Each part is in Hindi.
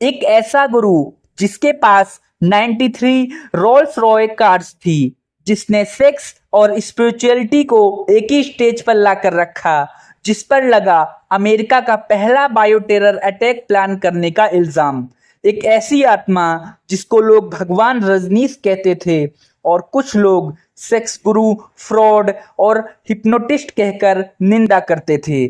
एक ऐसा गुरु जिसके पास 93 रोल्स रॉय कार्स थी, जिसने सेक्स और स्पिरिचुअलिटी को एक ही स्टेज पर लाकर रखा, जिस पर लगा अमेरिका का पहला बायो टेरर अटैक प्लान करने का इल्जाम। एक ऐसी आत्मा जिसको लोग भगवान रजनीश कहते थे और कुछ लोग सेक्स गुरु, फ्रॉड और हिप्नोटिस्ट कहकर निंदा करते थे,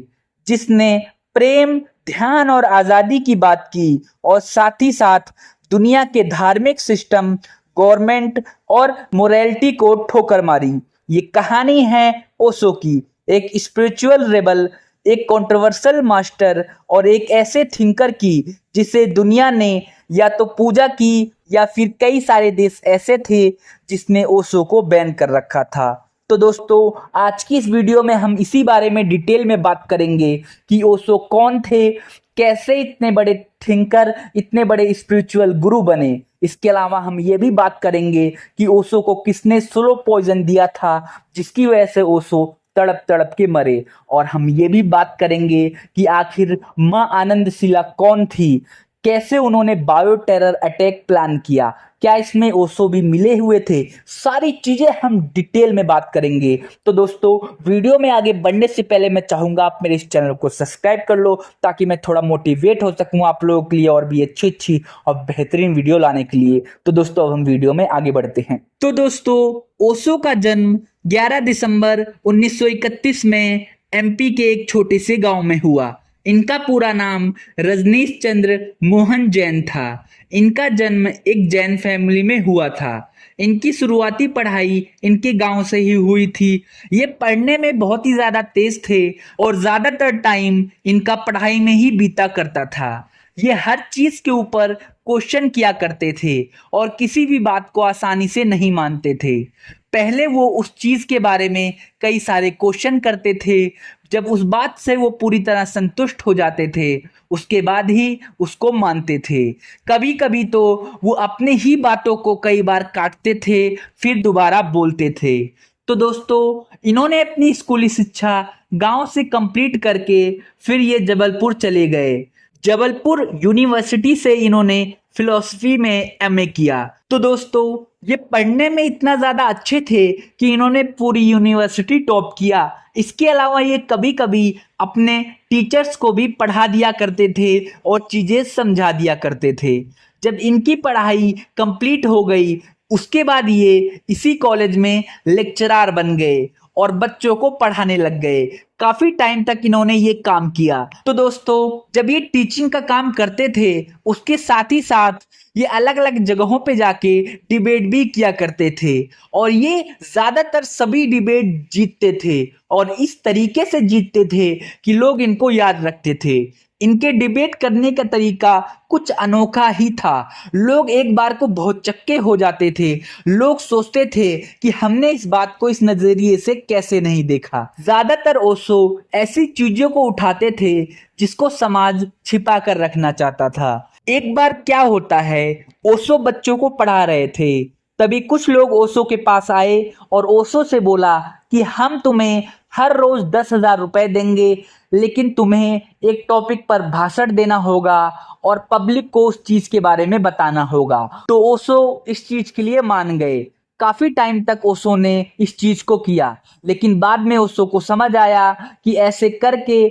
जिसने प्रेम, ध्यान और आजादी की बात की और साथ ही साथ दुनिया के धार्मिक सिस्टम, गवर्नमेंट और मोरालिटी को ठोकर मारी। ये कहानी है ओशो की, एक स्पिरिचुअल रेबल, एक कंट्रोवर्शियल मास्टर और एक ऐसे थिंकर की जिसे दुनिया ने या तो पूजा की या फिर कई सारे देश ऐसे थे जिसने ओशो को बैन कर रखा था। तो दोस्तों, आज की इस वीडियो में हम इसी बारे में डिटेल में बात करेंगे कि ओशो कौन थे, कैसे इतने बड़े थिंकर, इतने बड़े स्पिरिचुअल गुरु बने। इसके अलावा हम ये भी बात करेंगे कि ओशो को किसने स्लो पॉइजन दिया था जिसकी वजह से ओशो तड़प तड़प के मरे। और हम ये भी बात करेंगे कि आखिर मां आनंद शिला कौन थी, कैसे उन्होंने बायो टेरर अटैक प्लान किया, क्या इसमें ओशो भी मिले हुए थे, सारी चीजें हम डिटेल में बात करेंगे। तो दोस्तों, वीडियो में आगे बढ़ने से पहले मैं चाहूंगा आप मेरे इस चैनल को सब्सक्राइब कर लो, ताकि मैं थोड़ा मोटिवेट हो सकूं आप लोगों के लिए और भी अच्छी अच्छी और बेहतरीन वीडियो लाने के लिए। तो दोस्तों, अब हम वीडियो में आगे बढ़ते हैं। तो दोस्तों, ओशो का जन्म 11 दिसंबर 1931 में एमपी के एक छोटे से गांव में हुआ। इनका पूरा नाम रजनीश चंद्र मोहन जैन था। इनका जन्म एक जैन फैमिली में हुआ था। इनकी शुरुआती पढ़ाई इनके गांव से ही हुई थी। ये पढ़ने में बहुत ही ज़्यादा तेज थे और ज़्यादातर टाइम इनका पढ़ाई में ही बीता करता था। ये हर चीज़ के ऊपर क्वेश्चन किया करते थे और किसी भी बात को आसानी से नहीं मानते थे। पहले वो उस चीज़ के बारे में कई सारे क्वेश्चन करते थे। जब उस बात से वो पूरी तरह संतुष्ट हो जाते थे, उसके बाद ही उसको मानते थे। कभी कभी तो वो अपने ही बातों को कई बार काटते थे, फिर दोबारा बोलते थे। तो दोस्तों, इन्होंने अपनी स्कूली शिक्षा गांव से कंप्लीट करके फिर ये जबलपुर चले गए। जबलपुर यूनिवर्सिटी से इन्होंने फिलॉसफी में एमए किया। तो दोस्तों, ये पढ़ने में इतना ज़्यादा अच्छे थे कि इन्होंने पूरी यूनिवर्सिटी टॉप किया। इसके अलावा ये कभी कभी अपने टीचर्स को भी पढ़ा दिया करते थे और चीज़ें समझा दिया करते थे। जब इनकी पढ़ाई कंप्लीट हो गई, उसके बाद ये इसी कॉलेज में लेक्चरार बन गए और बच्चों को पढ़ाने लग गए। काफी टाइम तक इन्होंने ये काम किया। तो दोस्तों, जब ये टीचिंग का काम करते थे, उसके साथ ही साथ ये अलग अलग जगहों पे जाके डिबेट भी किया करते थे और ये ज्यादातर सभी डिबेट जीतते थे और इस तरीके से जीतते थे कि लोग इनको याद रखते थे। इनके डिबेट करने का तरीका कुछ अनोखा ही था। लोग एक बार को बहुत चक्के हो जाते थे। लोग सोचते थे कि हमने इस बात को इस नजरिए से कैसे नहीं देखा। ज्यादातर ओशो ऐसी चीजों को उठाते थे जिसको समाज छिपा कर रखना चाहता था। एक बार क्या होता है, ओशो बच्चों को पढ़ा रहे थे, तभी कुछ लोग ओशो के पास आए और ओशो से बोला कि हम तुम्हें हर रोज 10,000 रुपए देंगे, लेकिन तुम्हें एक टॉपिक पर भाषण देना होगा और पब्लिक को उस चीज के बारे में बताना होगा। तो ओशो इस चीज के लिए मान गए। काफी टाइम तक ओशो ने इस चीज को किया, लेकिन बाद में ओशो को समझ आया कि ऐसे करके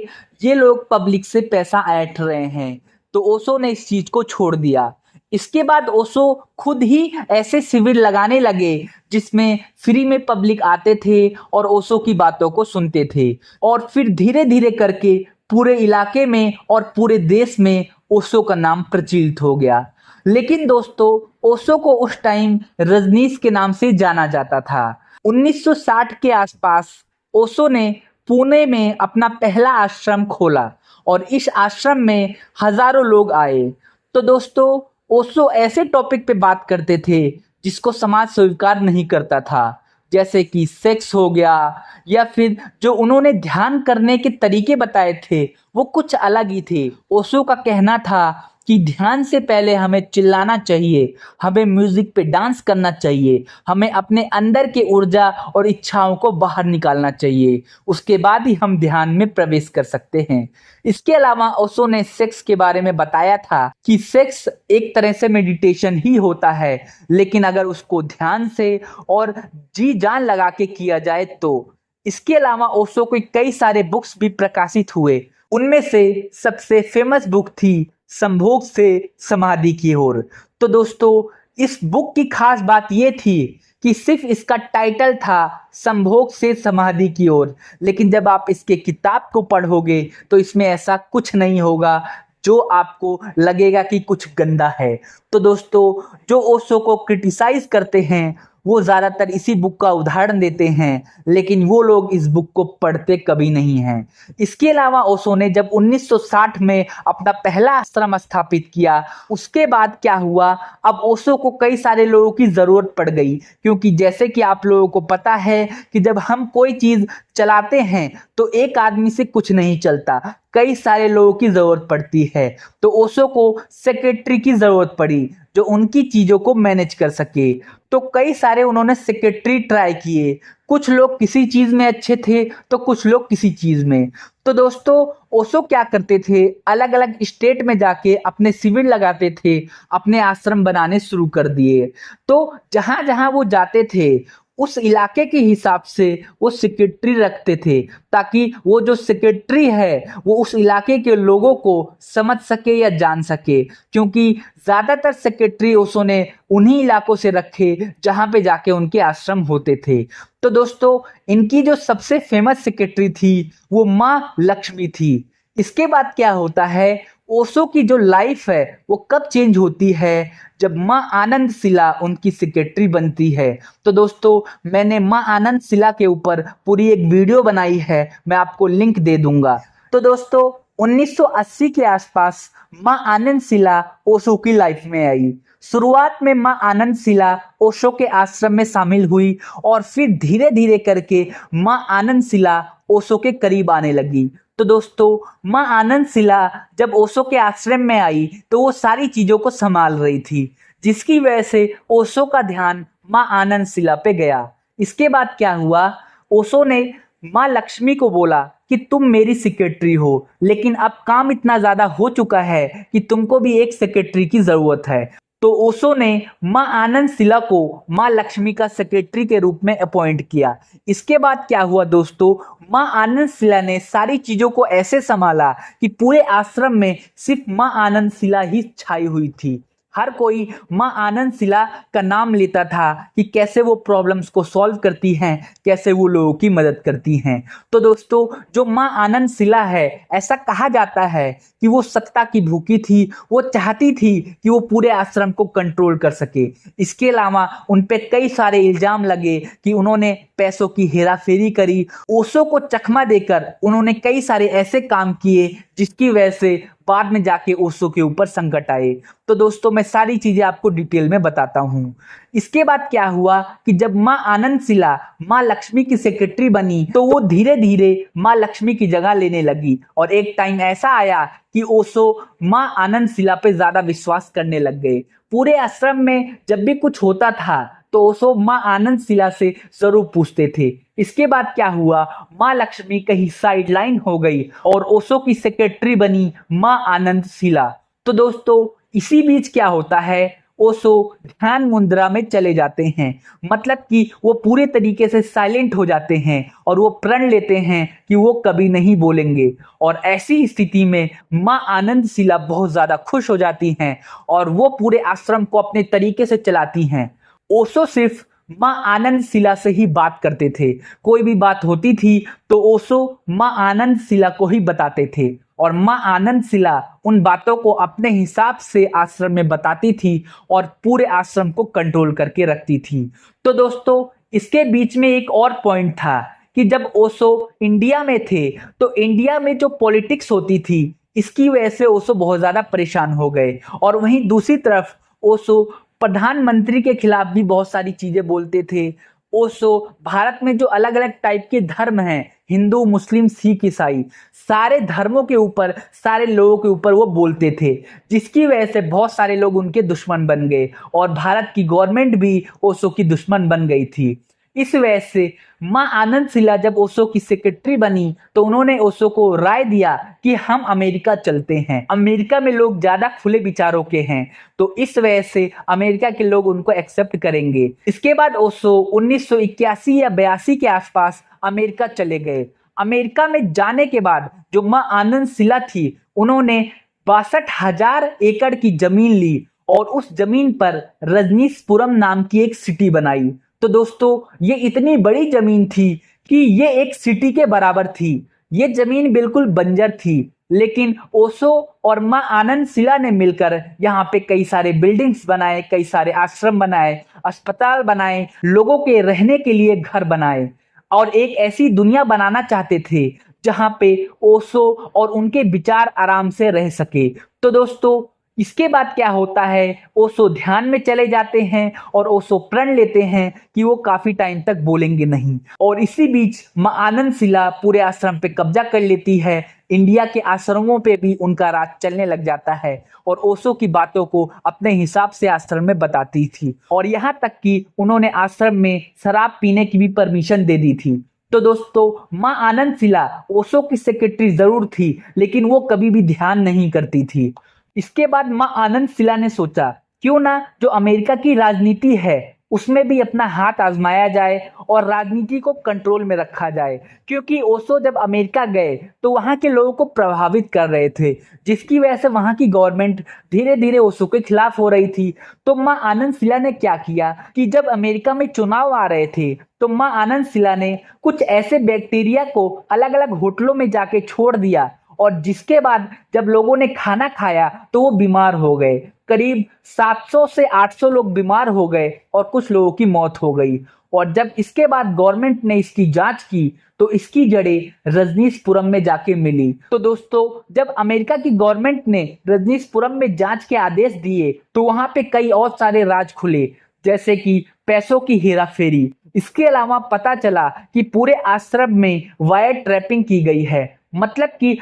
ये लोग पब्लिक से पैसा ऐंठ रहे हैं। तो ओशो ने इस चीज को छोड़ दिया। इसके बाद ओशो खुद ही ऐसे शिविर लगाने लगे जिसमें फ्री में पब्लिक आते थे और ओशो की बातों को सुनते थे और फिर धीरे धीरे करके पूरे इलाके में और पूरे देश में ओशो का नाम प्रचलित हो गया। लेकिन दोस्तों, ओशो को उस टाइम रजनीश के नाम से जाना जाता था। 1960 के आसपास ओशो ने पुणे में अपना पहला आश्रम खोला और इस आश्रम में हजारों लोग आए। तो दोस्तों, ओशो ऐसे टॉपिक पे बात करते थे जिसको समाज स्वीकार नहीं करता था, जैसे कि सेक्स हो गया, या फिर जो उन्होंने ध्यान करने के तरीके बताए थे वो कुछ अलग ही थे। ओशो का कहना था कि ध्यान से पहले हमें चिल्लाना चाहिए, हमें म्यूजिक पे डांस करना चाहिए, हमें अपने अंदर के ऊर्जा और इच्छाओं को बाहर निकालना चाहिए, उसके बाद ही हम ध्यान में प्रवेश कर सकते हैं। इसके अलावा ओशो ने सेक्स के बारे में बताया था कि सेक्स एक तरह से मेडिटेशन ही होता है, लेकिन अगर उसको ध्यान से और जी जान लगा के किया जाए तो। इसके अलावा ओशो के कई सारे बुक्स भी प्रकाशित हुए, उनमें से सबसे फेमस बुक थी संभोग से समाधि की ओर। तो दोस्तों, इस बुक की खास बात यह थी कि सिर्फ इसका टाइटल था संभोग से समाधि की ओर, लेकिन जब आप इसके किताब को पढ़ोगे तो इसमें ऐसा कुछ नहीं होगा जो आपको लगेगा कि कुछ गंदा है। तो दोस्तों, जो ओशो को क्रिटिसाइज करते हैं वो ज़्यादातर इसी बुक का उदाहरण देते हैं, लेकिन वो लोग इस बुक को पढ़ते कभी नहीं हैं। इसके अलावा ओशो ने जब 1960 में अपना पहला आश्रम स्थापित किया, उसके बाद क्या हुआ, अब ओशो को कई सारे लोगों की ज़रूरत पड़ गई, क्योंकि जैसे कि आप लोगों को पता है कि जब हम कोई चीज़ चलाते हैं तो एक आदमी से कुछ नहीं चलता, कई सारे लोगों की ज़रूरत पड़ती है। तो ओशो को सेक्रेटरी की ज़रूरत पड़ी जो उनकी चीज़ों को मैनेज कर सके। तो कई सारे उन्होंने सेक्रेटरी ट्राई किए, कुछ लोग किसी चीज़ में अच्छे थे तो कुछ लोग किसी चीज़ में। तो दोस्तों, ओशो क्या करते थे, अलग अलग स्टेट में जाके अपने शिविर लगाते थे, अपने आश्रम बनाने शुरू कर दिए। तो जहाँ जहाँ वो जाते थे उस इलाके के हिसाब से वो सेक्रेटरी रखते थे, ताकि वो जो सेक्रेटरी है वो उस इलाके के लोगों को समझ सके या जान सके, क्योंकि ज़्यादातर सेक्रेटरी ओशो ने उन्हीं इलाकों से रखे जहाँ पे जाके उनके आश्रम होते थे। तो दोस्तों, इनकी जो सबसे फेमस सेक्रेटरी थी वो माँ लक्ष्मी थी। इसके बाद क्या होता है, ओशो की जो लाइफ है वो कब चेंज होती है, जब माँ आनंद शिला उनकी सेक्रेटरी बनती है। तो दोस्तों, मैंने माँ आनंद शिला के ऊपर पूरी एक वीडियो बनाई है, मैं आपको लिंक दे दूंगा। तो दोस्तों, 1980 के आसपास माँ आनंद शिला ओशो की लाइफ में आई। शुरुआत में माँ आनंद शिला ओशो के आश्रम में शामिल हुई और फिर धीरे धीरे करके माँ आनंद शिला ओशो के करीब आने लगी। तो दोस्तों, माँ आनंद शिला जब ओशो के आश्रम में आई तो वो सारी चीज़ों को संभाल रही थी, जिसकी वजह से ओशो का ध्यान माँ आनंद शिला पे गया। इसके बाद क्या हुआ, ओशो ने माँ लक्ष्मी को बोला कि तुम मेरी सेक्रेटरी हो, लेकिन अब काम इतना ज़्यादा हो चुका है कि तुमको भी एक सेक्रेटरी की ज़रूरत है। तो ओशो ने माँ आनंद शिला को माँ लक्ष्मी का सेक्रेटरी के रूप में अपॉइंट किया। इसके बाद क्या हुआ दोस्तों, माँ आनंद शिला ने सारी चीज़ों को ऐसे संभाला कि पूरे आश्रम में सिर्फ माँ आनंद शिला ही छाई हुई थी। हर कोई माँ आनंद शिला का नाम लेता था कि कैसे वो प्रॉब्लम्स को सॉल्व करती हैं, कैसे वो लोगों की मदद करती हैं। तो दोस्तों, जो माँ आनंद शिला है, ऐसा कहा जाता है कि वो सत्ता की भूखी थी, वो चाहती थी कि वो पूरे आश्रम को कंट्रोल कर सके। इसके अलावा उन पे कई सारे इल्जाम लगे कि उन्होंने पैसों की हेराफेरी करी। ओशो को चकमा देकर उन्होंने कई सारे ऐसे काम किए जिसकी वजह से बाद में जाके ओशो के ऊपर संकट आए। तो दोस्तों, मैं सारी चीजें आपको डिटेल में बताता हूँ। इसके बाद क्या हुआ कि जब माँ आनंद शिला माँ लक्ष्मी की सेक्रेटरी बनी तो वो धीरे धीरे माँ लक्ष्मी की जगह लेने लगी, और एक टाइम ऐसा आया कि ओशो माँ आनंद शिला पे ज्यादा विश्वास करने लग गए। पूरे आश्रम में जब भी कुछ होता था तो ओशो माँ आनंद शिला से जरूर पूछते थे। इसके बाद क्या हुआ, माँ लक्ष्मी कहीं साइडलाइन हो गई और ओशो की सेक्रेटरी बनी माँ आनंद शिला। तो दोस्तों, इसी बीच क्या होता है, ओशो ध्यान मुद्रा में चले जाते हैं, मतलब कि वो पूरे तरीके से साइलेंट हो जाते हैं और वो प्रण लेते हैं कि वो कभी नहीं बोलेंगे। और ऐसी स्थिति में माँ आनंद शिला बहुत ज्यादा खुश हो जाती हैं और वो पूरे आश्रम को अपने तरीके से चलाती हैं। ओशो सिर्फ माँ आनंद शिला से ही बात करते थे, कोई भी बात होती थी तो ओशो माँ आनंद शिला को ही बताते थे, और माँ आनंद शिला उन बातों को अपने हिसाब से आश्रम में बताती थी और पूरे आश्रम को कंट्रोल करके रखती थी। तो दोस्तों, इसके बीच में एक और पॉइंट था कि जब ओशो इंडिया में थे तो इंडिया में जो पॉलिटिक्स होती थी इसकी वजह से ओशो बहुत ज्यादा परेशान हो गए, और वहीं दूसरी तरफ ओशो प्रधानमंत्री के खिलाफ भी बहुत सारी चीजें बोलते थे। ओशो भारत में जो अलग अलग टाइप के धर्म हैं हिंदू, मुस्लिम, सिख, ईसाई, सारे धर्मों के ऊपर, सारे लोगों के ऊपर वो बोलते थे, जिसकी वजह से बहुत सारे लोग उनके दुश्मन बन गए और भारत की गवर्नमेंट भी ओशो की दुश्मन बन गई थी। इस वजह से मां आनंद शिला जब ओशो की सेक्रेटरी बनी तो उन्होंने ओशो को राय दिया कि हम अमेरिका चलते हैं, अमेरिका में लोग ज्यादा खुले विचारों के हैं, तो इस वजह से अमेरिका के लोग उनको एक्सेप्ट करेंगे। इसके बाद ओशो 1981 या 82 के आसपास अमेरिका चले गए। अमेरिका में जाने के बाद जो मां आनंद शिला थी, उन्होंने 62,000 एकड़ की जमीन ली और उस जमीन पर रजनीशपुरम नाम की एक सिटी बनाई। तो दोस्तों, ये इतनी बड़ी जमीन थी कि ये एक सिटी के बराबर थी। ये जमीन बिल्कुल बंजर थी, लेकिन ओशो और मां आनंद शिला ने मिलकर यहाँ पे कई सारे बिल्डिंग्स बनाए, कई सारे आश्रम बनाए, अस्पताल बनाए, लोगों के रहने के लिए घर बनाए और एक ऐसी दुनिया बनाना चाहते थे जहां पे ओशो और उनके विचार आराम से रह सके। तो दोस्तों, इसके बाद क्या होता है, ओशो ध्यान में चले जाते हैं और ओशो प्रण लेते हैं कि वो काफी टाइम तक बोलेंगे नहीं, और इसी बीच मां आनंद शिला पूरे आश्रम पे कब्जा कर लेती है। इंडिया के आश्रमों पे भी उनका राज चलने लग जाता है और ओशो की बातों को अपने हिसाब से आश्रम में बताती थी, और यहाँ तक कि उन्होंने आश्रम में शराब पीने की भी परमिशन दे दी थी। तो दोस्तों, मां आनंद शिला ओशो की सेक्रेटरी जरूर थी, लेकिन वो कभी भी ध्यान नहीं करती थी। इसके बाद मां आनंद शिला ने सोचा, क्यों ना जो अमेरिका की राजनीति है उसमें भी अपना हाथ आजमाया जाए और राजनीति को कंट्रोल में रखा जाए, क्योंकि ओशो जब अमेरिका गए तो वहां के लोगों को प्रभावित कर रहे थे, जिसकी वजह से वहां की गवर्नमेंट धीरे धीरे ओशो के खिलाफ हो रही थी। तो मां आनंद शिला ने क्या किया कि जब अमेरिका में चुनाव आ रहे थे तो मां आनंद शिला ने कुछ ऐसे बैक्टीरिया को अलग अलग होटलों में जाके छोड़ दिया, और जिसके बाद जब लोगों ने खाना खाया तो वो बीमार हो गए। करीब 700 से 800 लोग बीमार हो गए और कुछ लोगों की मौत हो गई। और जब इसके बाद गवर्नमेंट ने इसकी जांच की तो इसकी जड़ें रजनीशपुरम में जाके मिली। तो दोस्तों, जब अमेरिका की गवर्नमेंट ने रजनीशपुरम में जांच के आदेश दिए तो वहां पे कई और सारे राज खुले, जैसे कि पैसों की हेराफेरी। इसके अलावा पता चला कि पूरे आश्रम में वायर ट्रैपिंग की गई है, मतलब कि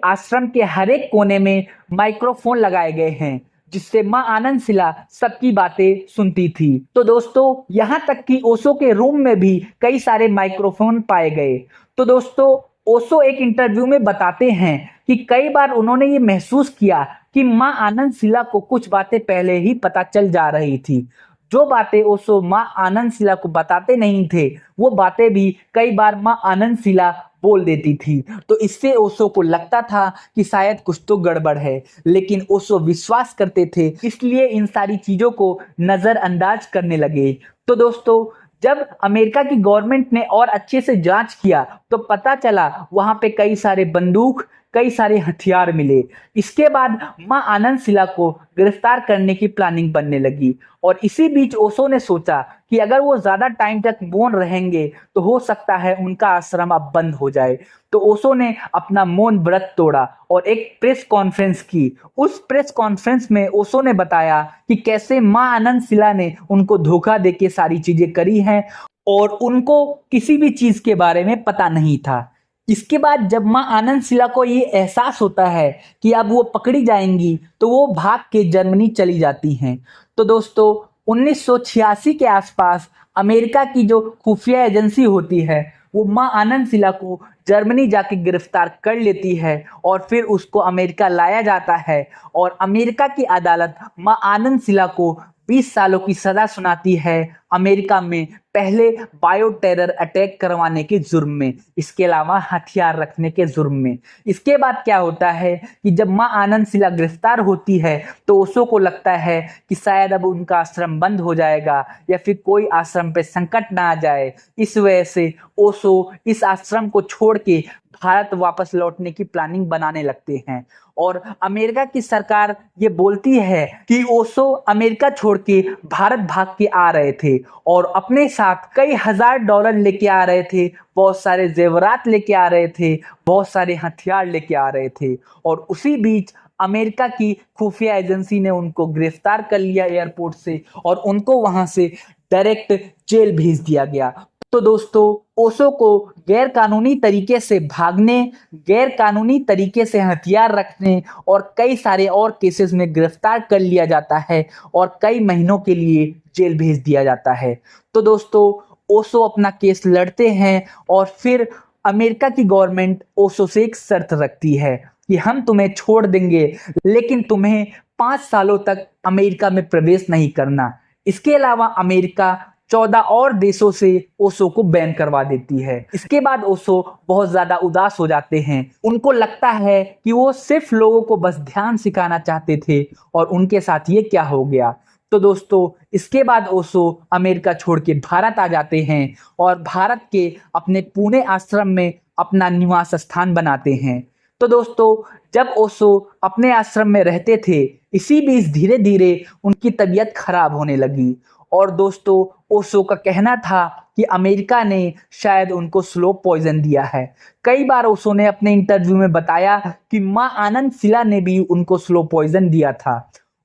आश्रम के हर एक कोने में माइक्रोफोन लगाए गए हैं, जिससे मां आनंद शिला सबकी बातें सुनती थी। तो दोस्तों, यहां तक कि ओशो के रूम में भी कई सारे माइक्रोफोन पाए गए। तो दोस्तों, ओशो एक इंटरव्यू में बताते हैं कि कई बार उन्होंने ये महसूस किया कि मां आनंद शिला को कुछ बातें पहले ही पता चल जा रही थी। जो बातें ओशो मां आनंद शिला को बताते नहीं थे, वो बातें भी कई बार मां आनंद शिला बोल देती थी। तो इससे ओशो को लगता था कि शायद कुछ तो गड़बड़ है, लेकिन ओशो विश्वास करते थे, इसलिए इन सारी चीजों को नजरअंदाज करने लगे। तो दोस्तों, जब अमेरिका की गवर्नमेंट ने और अच्छे से जांच किया तो पता चला वहां पे कई सारे बंदूक, कई सारे हथियार मिले। इसके बाद मां आनंद शिला को गिरफ्तार करने की प्लानिंग बनने लगी, और इसी बीच ओशो ने सोचा कि अगर वो ज्यादा टाइम तक मौन रहेंगे तो हो सकता है उनका आश्रम अब बंद हो जाए। तो ओशो ने अपना मौन व्रत तोड़ा और एक प्रेस कॉन्फ्रेंस की। उस प्रेस कॉन्फ्रेंस में ओशो ने बताया कि कैसे मां आनंद शिला ने उनको धोखा देके सारी चीजें करी हैं और उनको किसी भी चीज के बारे में पता नहीं था। इसके बाद जब मां आनंद शिला को ये एहसास होता है कि अब वो पकड़ी जाएंगी तो वो भाग के जर्मनी चली जाती हैं। तो दोस्तों, 1986 के आसपास अमेरिका की जो खुफिया एजेंसी होती है वो मां आनंद शिला को जर्मनी जाके गिरफ्तार कर लेती है और फिर उसको अमेरिका लाया जाता है, और अमेरिका की अदालत मां आनंद शिला को 20 सालों की सजा सुनाती है अमेरिका में पहले बायो टेरर अटैक करवाने के जुर्म में, इसके अलावा हथियार रखने के जुर्म में। इसके बाद क्या होता है कि जब मां आनंद शिला गिरफ्तार होती है तो ओशो को लगता है कि शायद अब उनका आश्रम बंद हो जाएगा या फिर कोई आश्रम पे संकट ना आ जाए। इस वजह से ओशो इस आश्रम को छोड़ के भारत वापस लौटने की प्लानिंग बनाने लगते हैं, और अमेरिका की सरकार ये बोलती है कि ओशो अमेरिका छोड़ के भारत भाग के आ रहे थे और अपने साथ कई हजार डॉलर लेके आ रहे थे, बहुत सारे जेवरात लेके आ रहे थे, बहुत सारे हथियार लेके आ रहे थे। और उसी बीच अमेरिका की खुफिया एजेंसी ने उनको गिरफ्तार कर लिया एयरपोर्ट से और उनको वहां से डायरेक्ट जेल भेज दिया गया। तो दोस्तों ओशो को गैर कानूनी तरीके से भागने, गैर कानूनी तरीके से हथियार रखने और कई सारे और केसेस में गिरफ्तार कर लिया जाता है और कई महीनों के लिए जेल भेज दिया जाता है। तो दोस्तों ओशो अपना केस लड़ते हैं और फिर अमेरिका की गवर्नमेंट ओशो से एक शर्त रखती है कि हम तुम्हें छोड़ देंगे, लेकिन तुम्हें 5 सालों तक अमेरिका में प्रवेश नहीं करना। इसके अलावा अमेरिका 14 और देशों से ओशो को बैन करवा देती है। इसके बाद ओशो बहुत ज्यादा उदास हो जाते हैं। उनको लगता है कि वो सिर्फ लोगों को बस ध्यान सिखाना चाहते थे और उनके साथ ये क्या हो गया। तो दोस्तों इसके बाद ओशो अमेरिका छोड़ के भारत आ जाते हैं और भारत के अपने पुणे आश्रम में अपना निवास स्थान बनाते हैं। तो दोस्तों जब ओशो अपने आश्रम में रहते थे, इसी बीच धीरे धीरे उनकी तबीयत खराब होने लगी और दोस्तों ओशो का कहना था कि अमेरिका ने शायद उनको स्लो पॉइजन दिया है। कई बार ओशो ने अपने इंटरव्यू में बताया कि मां आनंद शिला ने भी उनको स्लो पॉइजन दिया था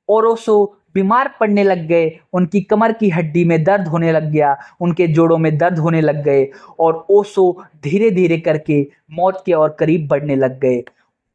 और ओशो बीमार पड़ने लग गए। उनकी कमर की हड्डी में दर्द होने लग गया, उनके जोड़ों में दर्द होने लग गए और ओशो धीरे धीरे करके मौत के और करीब बढ़ने लग गए।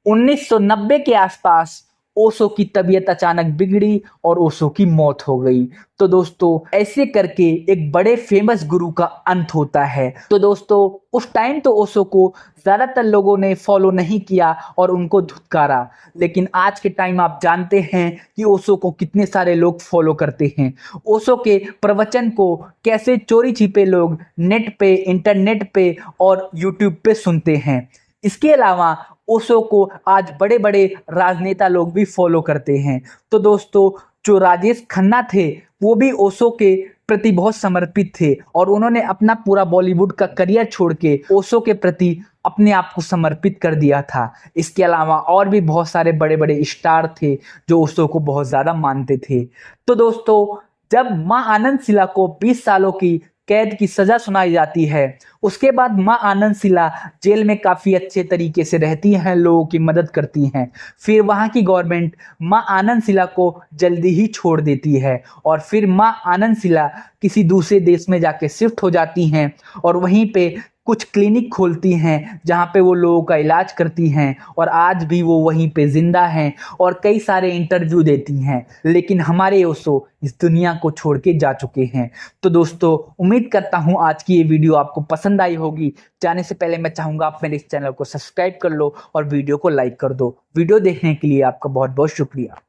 1990 के आसपास ओशो की तबीयत अचानक बिगड़ी और ओशो की मौत हो गई। तो दोस्तों ऐसे करके एक बड़े फेमस गुरु का अंत होता है। तो दोस्तों उस टाइम तो ओशो को ज्यादातर लोगों ने फॉलो नहीं किया और उनको धुतकारा, लेकिन आज के टाइम आप जानते हैं कि ओशो को कितने सारे लोग फॉलो करते हैं। ओशो के प्रवचन को कैसे चोरी छिपे लोग नेट पे, इंटरनेट पे और यूट्यूब पे सुनते हैं। इसके अलावा ओशो को आज बड़े बड़े राजनेता लोग भी फॉलो करते हैं। तो दोस्तों जो राजेश खन्ना थे वो भी ओशो के प्रति बहुत समर्पित थे और उन्होंने अपना पूरा बॉलीवुड का करियर छोड़ के ओशो के प्रति अपने आप को समर्पित कर दिया था। इसके अलावा और भी बहुत सारे बड़े बड़े स्टार थे जो ओशो को बहुत ज्यादा मानते थे। तो दोस्तों जब मां आनंद शिला को 20 सालों की कैद की सजा सुनाई जाती है, उसके बाद मां आनंद शिला जेल में काफी अच्छे तरीके से रहती हैं, लोगों की मदद करती हैं। फिर वहां की गवर्नमेंट मां आनंद शिला को जल्दी ही छोड़ देती है और फिर मां आनंद शिला किसी दूसरे देश में जाके शिफ्ट हो जाती हैं और वहीं पे कुछ क्लिनिक खोलती हैं जहां पे वो लोगों का इलाज करती हैं और आज भी वो वहीं पे जिंदा हैं और कई सारे इंटरव्यू देती हैं। लेकिन हमारे ओशो इस दुनिया को छोड़ के जा चुके हैं। तो दोस्तों उम्मीद करता हूं आज की ये वीडियो आपको पसंद आई होगी। जाने से पहले मैं चाहूंगा आप मेरे इस चैनल को सब्सक्राइब कर लो और वीडियो को लाइक कर दो। वीडियो देखने के लिए आपका बहुत बहुत शुक्रिया।